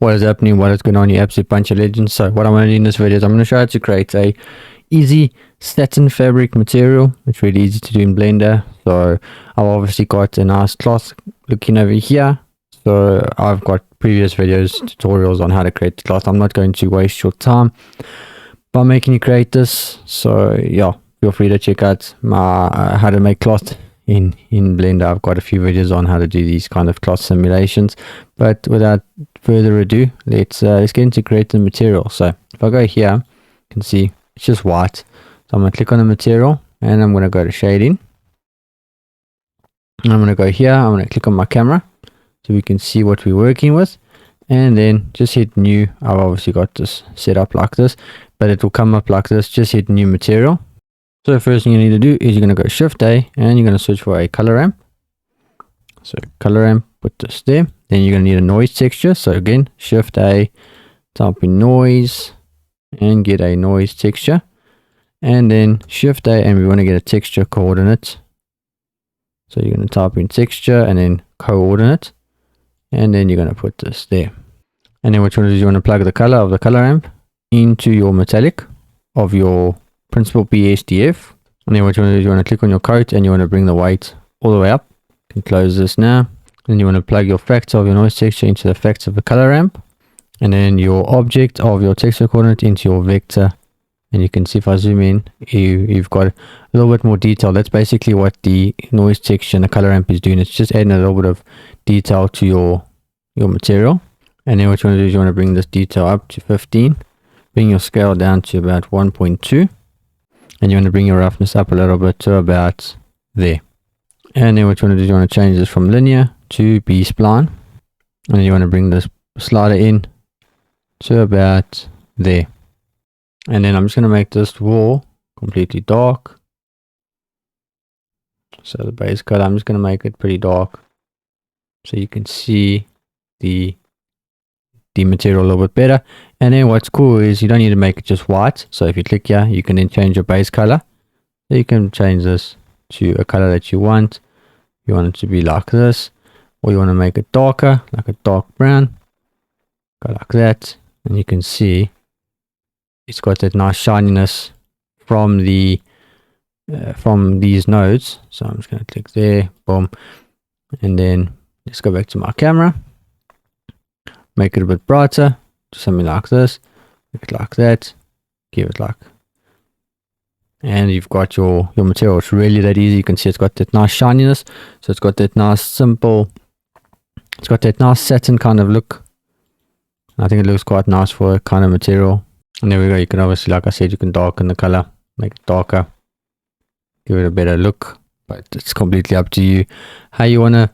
what is happening, what is going on, you absolute bunch of legends. So what I'm going to do in this video is I'm going to show you how to create a easy satin fabric material. It's really easy to do in Blender. So I've obviously got a nice cloth looking over here. So I've got previous videos, tutorials on how to create the cloth. I'm not going to waste your time by making you create this. So yeah, feel free to check out my how to make cloth in Blender. I've got a few videos on how to do these kind of cloth simulations. But without further ado, let's get into creating the material. So if I go here, you can see it's just white. So I'm going to click on the material and I'm going to go to shading. And I'm going to go here. I'm going to click on my camera so we can see what we're working with. And then just hit new. I've obviously got this set up like this, but it will come up like this. Just hit new material. So the first thing you need to do is you're going to go Shift A and you're going to search for a color ramp. So color ramp, put this there. Then you're going to need a noise texture. So again, Shift A, type in noise and get a noise texture. And then Shift A and we want to get a texture coordinate. So you're going to type in texture and then coordinate. And then you're going to put this there. And then what you want to do is you want to plug the color of the color ramp into your metallic of your principal BSDF. And then what you want to do is you want to click on your coat and you want to bring the weight all the way up. You can close this now. Then you want to plug your factor of your noise texture into the factor of the color ramp. And then your object of your texture coordinate into your vector. And you can see if I zoom in, you've got a little bit more detail. That's basically what the noise texture and the color ramp is doing. It's just adding a little bit of detail to your material. And then what you want to do is you want to bring this detail up to 15. Bring your scale down to about 1.2. And you want to bring your roughness up a little bit to about there. And then what you want to do is you want to change this from linear to B-spline. And then you want to bring this slider in to about there. And then I'm just going to make this wall completely dark. So the base color, I'm just going to make it pretty dark so you can see the material a little bit better. And then what's cool is you don't need to make it just white. So if you click here, you can then change your base color. So you can change this to a color that you want. You want it to be like this, or you want to make it darker, like a dark brown. Go like that, and you can see it's got that nice shininess from the from these nodes. So I'm just going to click there, boom, and then let's go back to my camera, make it a bit brighter, something like this, make it like that, give it like, and you've got your material. It's really that easy. You can see it's got that nice shininess, so it's got that nice simple, it's got that nice satin kind of look. I think it looks quite nice for a kind of material. And there we go. You can obviously, like I said, you can darken the color, make it darker, give it a better look, but it's completely up to you how you want to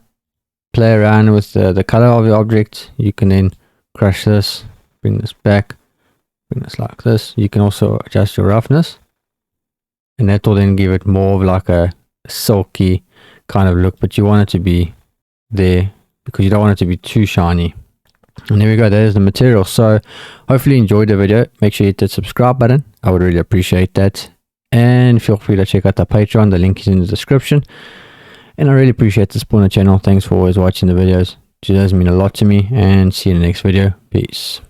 play around with the color of your object. You can then crush this, bring this back, bring this like this. You can also adjust your roughness, and that will then give it more of like a silky kind of look, but you want it to be there because you don't want it to be too shiny. And there we go, there's the material. So hopefully you enjoyed the video. Make sure you hit the subscribe button. I would really appreciate that. And feel free to check out the Patreon. The link is in the description. And I really appreciate the support on the channel. Thanks for always watching the videos. It does mean a lot to me. And see you in the next video. Peace.